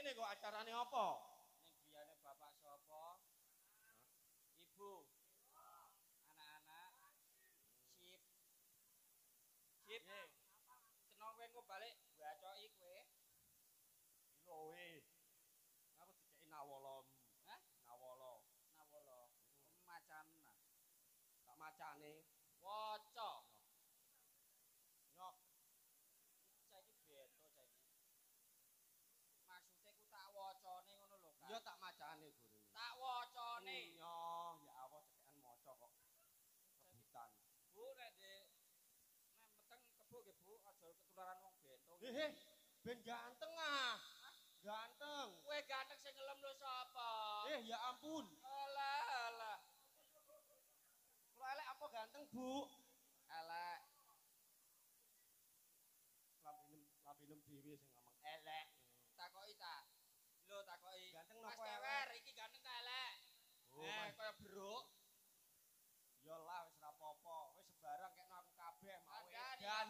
kene kok acarane apa? Ning griyane bapak sapa? Ibu. Anak-anak. Sip. Sip. Kena kowe engko balik bacoki kowe. Lho weh. Aku dikeki nawala. Hah? Nawala. Nawala. Macana. Tak macane. Waca. Nyok. Saiki bento saiki. Maksude ku tak wacane ngono lho, Kak. Ya tak macane guru. Tak wacane. Nyoh, ya Allah cekekan maca kok. Kebutan. Bu nek meteng kebuk nggih Bu, aja ketularan wong bento. Ben ganteng ah. Ganteng. Kowe ganteng sing ngelem lho sapa? Ya ampun. Alah, alah. Kalau elek apa ganteng, Bu? Elek. Labinem dhewe sing ngomong elek. Takoki ta. Lho takoki. Ganteng Mas napa Kewer elek? iki ganteng ta elek? Oh, Mas. Kaya beruk. Ya lah wis ora apa-apa. Wis sembarang kekno aku kabeh mau Andani. edan.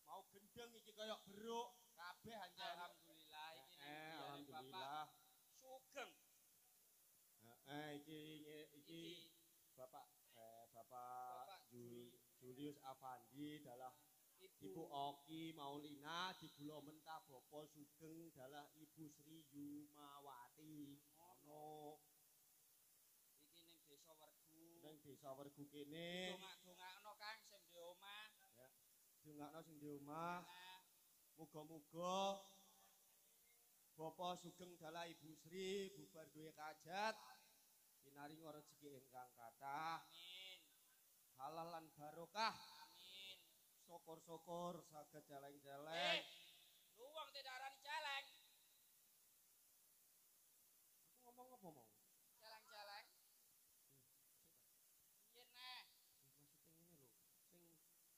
Mau gendeng iki kaya beruk. Kabeh anjen. Alhamdulillah iki ning griyane alhamdulillah. Bapak Sugeng. Iki Bapak Julius Avandi adalah Ibu Oki Maulina di Gula Mentah Bapak Sugeng adalah Ibu Sri Yumawati. Ono Iki ning Desa Wergu. ning Desa Wergu kene. Dongak-dongakno Kang sing di omah. Ya. Dongakno sing di omah. Nah, Muga-muga Bapak Sugeng dalah Ibu Sri bubar duwe kajat. Pinaringa rezeki ingkang kathah. amin. Halal lan barokah. Amin. Syukur-syukur saged celeng-celeng. Luwang te darani celeng. Aku ngomong apa mau? Celeng-celeng. Piye neh? Maksudnya ngene lho, sing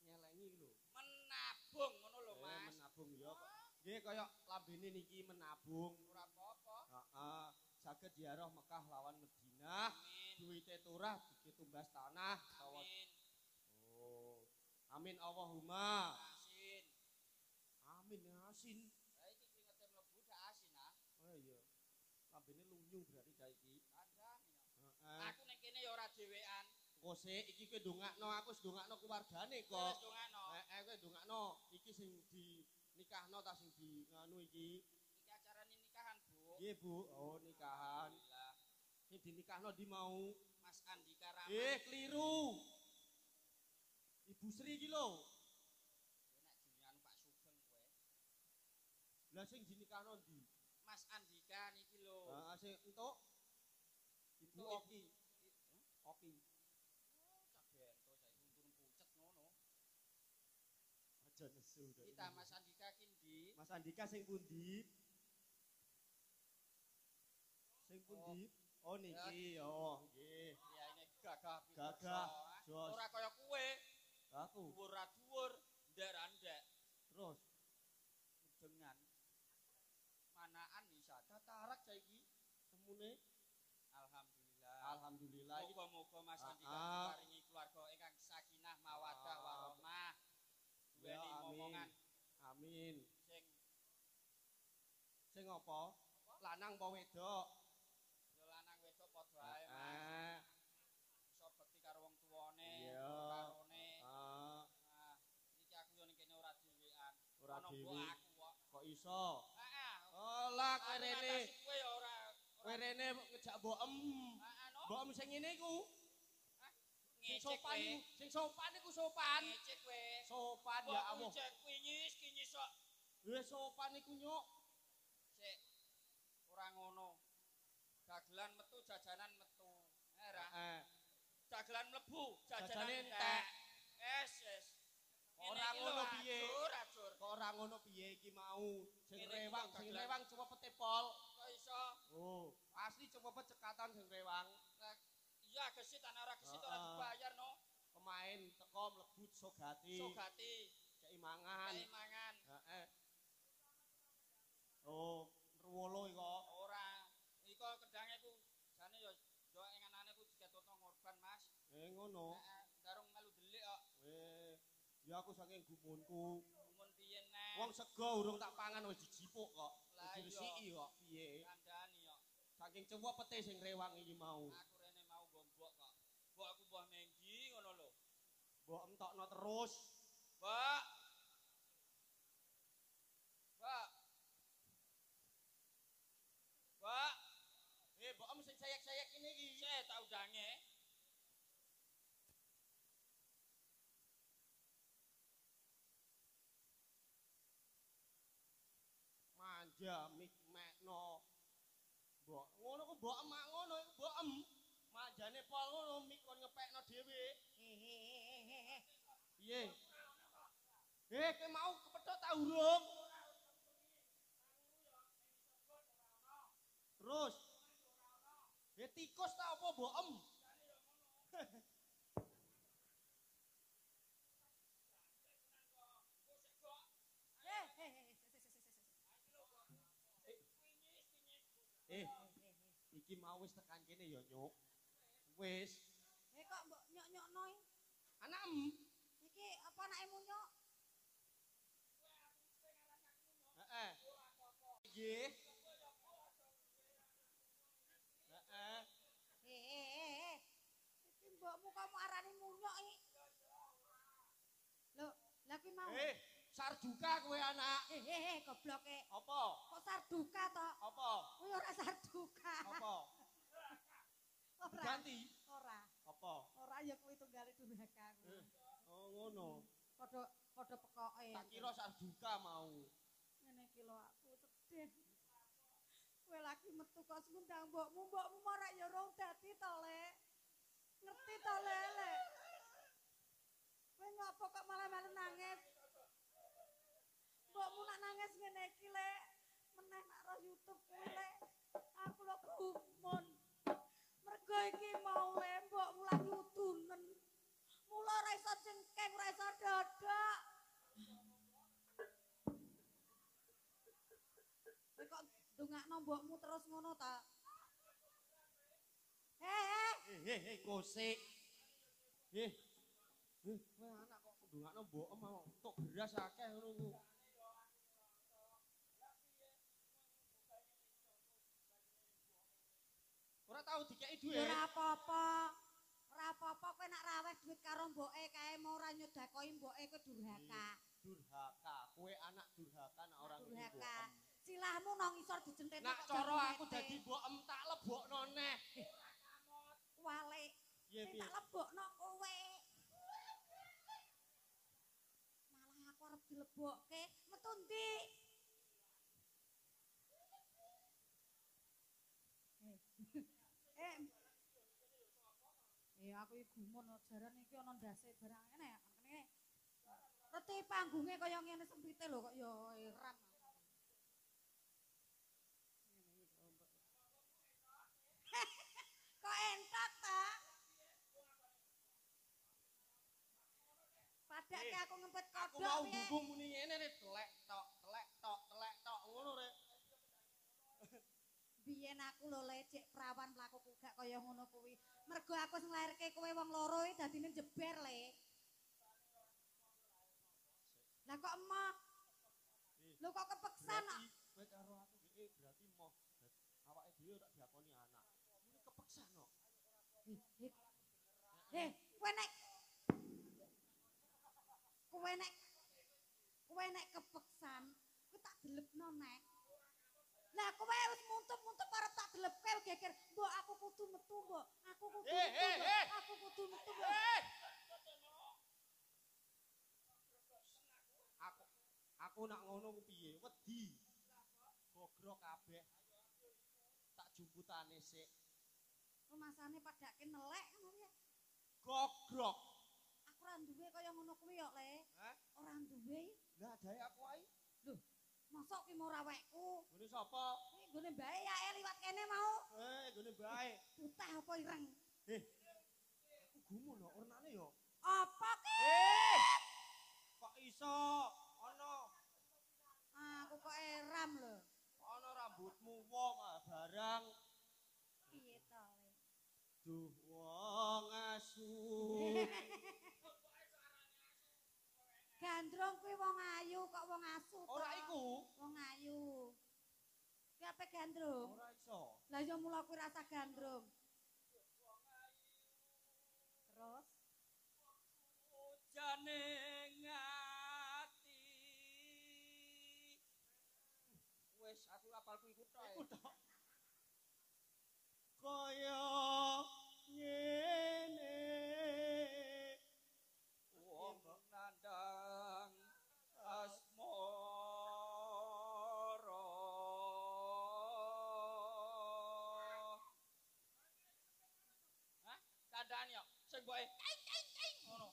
nyelengi lho. Menabung ngono lho, Mas. Menabung ya kok. Nggih kaya lambene niki menabung. Ora apa-apa. Heeh. Saged ziarah Mekah lawan Madinah. Amin. Duwite turah ditumbas tanah. Amin. Oh. Amin Allahumma. Asin. Amin ya asin. Lah iki kringete mlebu dak asin ah. Oh iya. Lambene lunyu berarti saiki. Kandhani. Heeh. Aku ning kene ya ora dhewean. Kok sik iki kowe ndongakno aku wis ndongakno keluargane Kowe kok. wis dongakno. Kowe ndongakno iki sing di nikahno ta sing di nganu iki. Iki acarane nikahan, Bu. Nggih, Bu. Oh, nikahan. Alhamdulillah. Sing dinikahno di mau. Mas Andika Rahman. Keliru. Ibu Sri iki lho. Kowe nek jenengan Pak Sugeng kowe. Lah sing dinikahno ndi? Mas Andika niki lho. Heeh, sing entuk Ibu Entuk Oki. Oki. Cak bento saiki turun pucet ngono. Aja nesu to. Kita Mas Andika ki ndi? Mas Andika sing pundi? Sing pundi? Oh niki, oh nggih. Ya ini gagah pinter. Gagah, jos. Ora kaya kowe. Aku. Dhuwur ra dhuwur, ndek ra ndek. Terus Dengan manaan bisa. katarak saiki temune. Alhamdulillah. Alhamdulillah iki Moga-moga Mas Andika paringi keluarga ingkang sakinah mawaddah warahmah. Ya, Duweni amin. momongan Amin. sing Sing apa? Lanang apa wedok? ya lanang wedok padha ae, Mas. Iso bekti karo wong tuwane, Iya. karone. Ah, Nah, iki aku yo ning kene ora dhewean. ora Ana dhewe. mbok aku kok. Kok iso? Heeh. Oh lah kowe Aku rene. ngatasi kowe ya ora. Kowe rene ngejak mbokem. Heeh, no. Mbokem sing ngene iku. Sing Ngecek sopan kowe. iku, sing sopan iku sopan. Ngecek kowe. Sopan ya Allah. Cek kinyis kok. Wis sopan iku nyuk. Sik. Ora ngono. Dagelan metu jajanan metu. Ora. Heeh. Dagelan mlebu Jajane jajanan entek. entek. Yes. Ora ngono piye? Acur. Kok ora ngono piye iki mau? Sing Ngene iki rewang, kok sing dagelan. rewang cuma pete pol. Kok iso? Oh, asli cuma cekatan sing rewang. Lah, iya gesit ana ora gesit ora Heeh. dibayar no. Pemain teko mlebu sogati. Sogati. Keimangan. Kae mangan. Heeh. Oh, ruwolo iki kok. Ora. Iko kedange ku jane yo enganane ku digaturno ngorban, Mas. Ngono. Heeh, darung melu delik kok. Ya aku saking gumunku. Mun piye neh? Wong sego urung tak pangan wis dijipuk kok. Lah diresiki kok piye. Kandhani kok. Saking cepete sing rewang iki mau. Aku rene mau nggo mbok kok. Mbok aku mbah menggi ngono lho. Mbok entokno terus. Mbak. Mbak. Mbak. Mbok sing sayek-sayek ini iki. Sik tak udange. Manja mikmekno. Mbok ngono ku mbok emak ngono iku mbok manjane pol ngono mik kon ngepekno dhewe. Piye? Kowe mau kepethuk ta urung? Terus. Tikus ta apa mbok Iki mau wis tekan kene ya, Nyuk. Wis. Kok mbok nyok-nyokno iki? Anak Iki apa anakmu nyok? Heeh. Nggih. Heeh. Iki mbokmu kok mau arani munyok iki? Lho, lha kuwi mau. Sarduka kowe anak. Gobloke. Apa? Kok sarduka to? Apa? Kuwi ora sarduka. Apa? Ora. Ganti. Ora. Apa? Ora ya kuwi tunggale durhaka kuwi. Oh ngono. Padha pekoke. Tak kira sarduka mau. Ngene iki lho aku sedih. Kowe lagi metu kok ngundang mbokmu ora ya ora dadi to, Lek. Ngerti to, Lek? Kowe ngopo kok malah melu nangis? Mbokmu nak nangis ngene iki, Lek. Meneh nak ro YouTube kuwi, Lek. Aku lho gumun. Mergo iki mau le mbokmu lagi udunen. Mula ora iso cengkeng, ora iso dodok. Kowe kok ndongakno mbokmu terus ngono ta? Kosik. Kowe anak kok ndongakno mbokmu mau tok beras akeh ngono ku. Ora tau dikeki dhuwit. Ora apa-apa. Ora apa-apa kowe nek raweh duit karo mboke kae mau ora nyedakoi mboke kowe durhaka. Durhaka. Kowe anak durhaka nek ora ngeki Durhaka. Silahmu nang ngisor dijentetno nak cara aku dadi mbokem tak lebokno neh. Wale. Sing tak lebokno kowe. Malah aku arep dilebokke. Metu ndi? Aku iki gumun jaran iki ana ndase barang ngene ya. Ngene. Reti panggunge kaya ngene sempite lho kok ya heran. Kok entok ta? Padake aku ngempet kodhok. Aku mau buku muni ngene rek telek tok ngono rek. Biyen aku lho lecek prawan mlakuku gak kaya ngono kuwi. Mergo aku sing lairke kowe wong loro iki dadine jeber le. Lah kok emoh? Lho kok kepeksan kok? Kowe karo aku iki berarti moh awake dhewe tak diakoni anak. Muni kepeksan kok. Kowe nek kepeksan, kowe tak delepno nek. Lah kowe wis muntup-muntup arep tak delepke geger. Mbok aku kudu metu, Mbok. Aku kudu metu. Aku kudu metu, Mbok. Aku nak ngono ku piye? Wedi. Gogrok kabeh. Tak jumputane sik. Rumasane padake nelek ngono ya. Gogrok. Aku ora duwe kaya ngono kuwi kok, Le. Hah? Ora duwe. Lah dae aku ae. Lho, mosok ki ora wekku. Ngene sapa? Kuwi nggone bae ya liwat kene mau. Ngene bae. Putih apa ireng? Aku gumun lho ornane yo. Apa ki? Kok iso ana Aku kok eram lho. ana rambutmu wong barang. Piye to, Le? Duh wong asu. Gandrung kuwi wong ayu kok wong asu to. Ora iku. Wong ayu. ape gandrung. Ora iso. Lah ya mula kuwi rasa gandrung. Terus Ujane ngati. Wes aku apalku iku tok. Iku tok. Kaya ngene. Wong nandang asmara. Hah? Kandhane yo sing mboke ngono.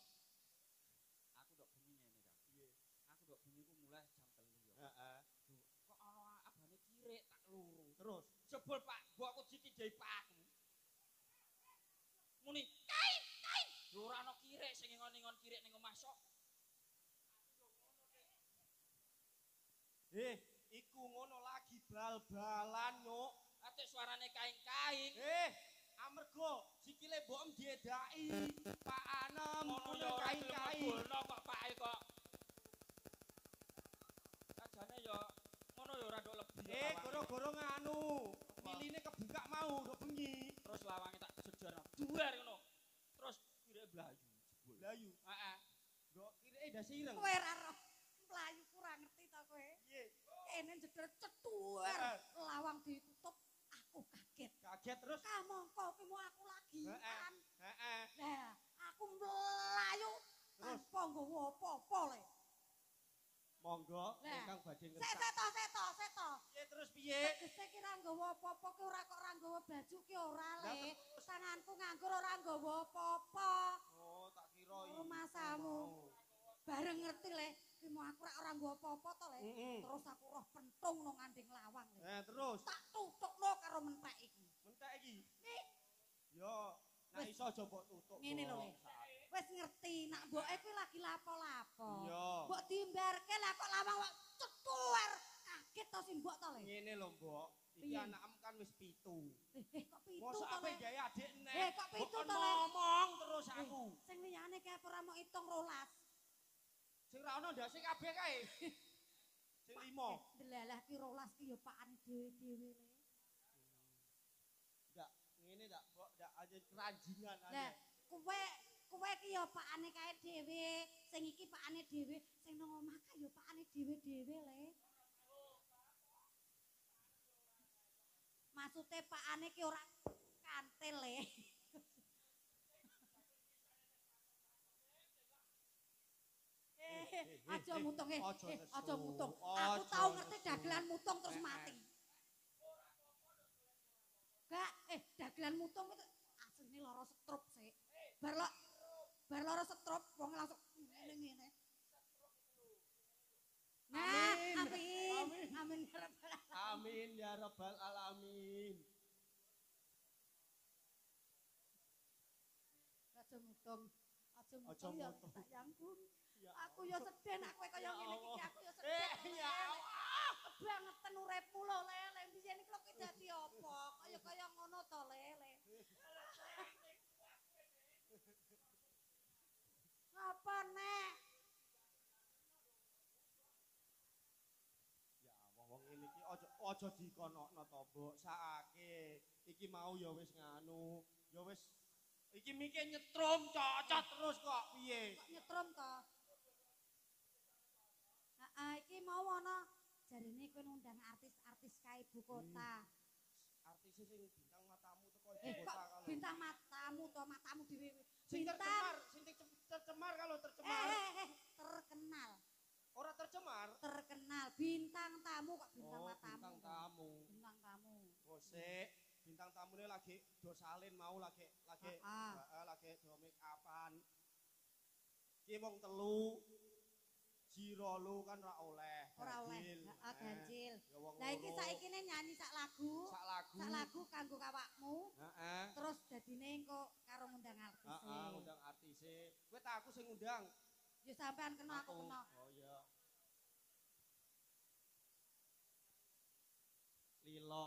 Aku ndok bengi ngene, Kang. Piye? Aku ndok bengi ku mulai jam 3 yo. Heeh. Kok ana abane kirik tak luru. Terus Jebul Pak, mbokku ditindai pakku. Muni, kain, kain. Lho ora ana kirik sing ngon-ngon kirik ning omah sok. iku ngono lagi bal-balan, Nyuk. Atik suarane kain-kain. Amarga sikile mbok diedaki. Pak Anem Ngono ya ora kain-kain. ngabulno kok pake kok. Sajane ya ngono ya ora ndok lebih. Goro-goro nganu. Liline kebuka mau ndok bengi. Terus lawange tak jejer. Duar ngono. Terus kirek blayu jebul. Blayu. Heeh. Ndok kireke ndase ireng. kowe ora roh mlayu kurang ngerti to kowe. Piye? Kene jedher cetuar. Lawang ditutup aku kaget. Kaget terus. Kamangka ki mau aku lagi kan. Heeh. Lah, aku mlayu tanpa nggawa apa-apa le. Monggo Lah, ingkang badhe Sek ngersak. seto. Piye terus piye? Tegese ki ora nggawa apa-apa ki ora kok ora nggawa baju ki ora Lah, le. Tanganku nganggur ora nggawa apa-apa. Oh, tak kira iki. Oh, masamu. Bareng ngerti le, ki mau aku ora nggawa apa-apa to le. Terus aku roh pentung nang nganding lawang le. Terus Tak tutukno karo mentek iki. mentek iki. Nih, Yo, nek iso aja mbok tutuk. ngene lho le. Wis ngerti nak mboke kuwi lagi lapo-lapo. Iya. Mbok diembarke lah kok lawang kok cetuar. Kaget to si mbok to le. Ngene lho, Mbok. Iki Piye? anakem kan wis 7. Kok pitu Mosok to ape le. gawe adik nek. Kok pitu Kok to, Le? ngomong terus aku. Sing liyane ki apa ora mau itung 12. Sing ra ono ndase kabeh kae. Sing 5. Delalah ki 12 ki ya pakane dhewe-dhewe le. Ndak, ngene ndak, Mbok, ndak aja keranjingan Lah, aja. kowe ki ya pakane kae dhewe, sing iki pakane dhewe, sing nang omah kae ya pakane dhewe-dhewe le. Maksude pakane ki ora kantil le. Aja mutung aja mutung. Aku tau ngerti dagelan mutung terus mati. Gak, dagelan mutung itu asline lara setrup sik. Bar lara setrup wong langsung ngene-ngene. Nah, amin. Amin ya rabbal alamin. Amin ya rabbal alamin. Aja mutung. Aja Ya mutung. tak yangkung. Ya Aku ya sedih nek kowe kaya ngene iki aku ya sedih. ya Allah. Kebangetan uripmu lho Lele. Biyen iki lho ki dadi apa? Kaya ngono to Lele. Apa nek? Ya Allah, wong ngene iki aja dikonokno to, Mbok. Sakake. Iki mau ya wis nganu, ya wis iki mikir nyetrum cocot terus kok piye? Kok nyetrum to? Iki mau ana jarine kowe ngundang artis-artis kae ibu kota. Artis sing bintang matamu teko Kok ibu kota kalau. bintang matamu to, matamu dhewe. Sing Bintang tercemar kalau tercemar. terkenal. Ora tercemar. Terkenal bintang tamu kok bintang matamu. Bintang tamu. Bintang tamu. Gosek, bintang tamune lagi do salin mau lagi lagi do make upan. Ki wong telu. Jiro lu kan ora oleh. Ora oleh. ganjil. Heeh, ganjil. Ya wong Lah iki loro. saikine nyanyi sak lagu. Sak lagu. Sak lagu kanggo awakmu. Heeh. Terus dadine engko karo ngundang artis. Heeh, ngundang artise. Kowe tak aku sing ngundang. Ya sampean kena aku kena. Oh iya. Lilo.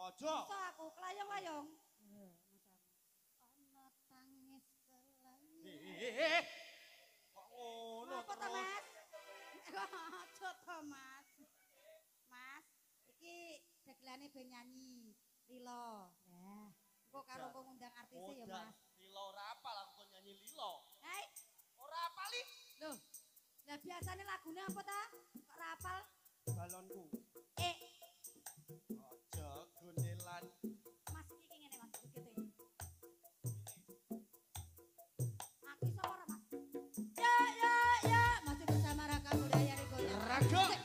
Ojo. Iso aku kelayong-layong. Ana tangis kelayang. Kok ngono Apa to, terus? Mas? Aja to, Mas. Mas. biasane ben nyanyi lilo. Lah, kok karo kok ngundang artise ya, Mas. Lilo ora apal aku kok nyanyi lilo. Hei, Ora apal li. lho. Lah biasane lagune apa ta? Kok ra apal? Balonku. Eh, Aja gondelan. Mas iki ngene Mas, dikete. Aku iso ora, Mas? Ya, masih bersama Raka Budaya Rigonya. Raga.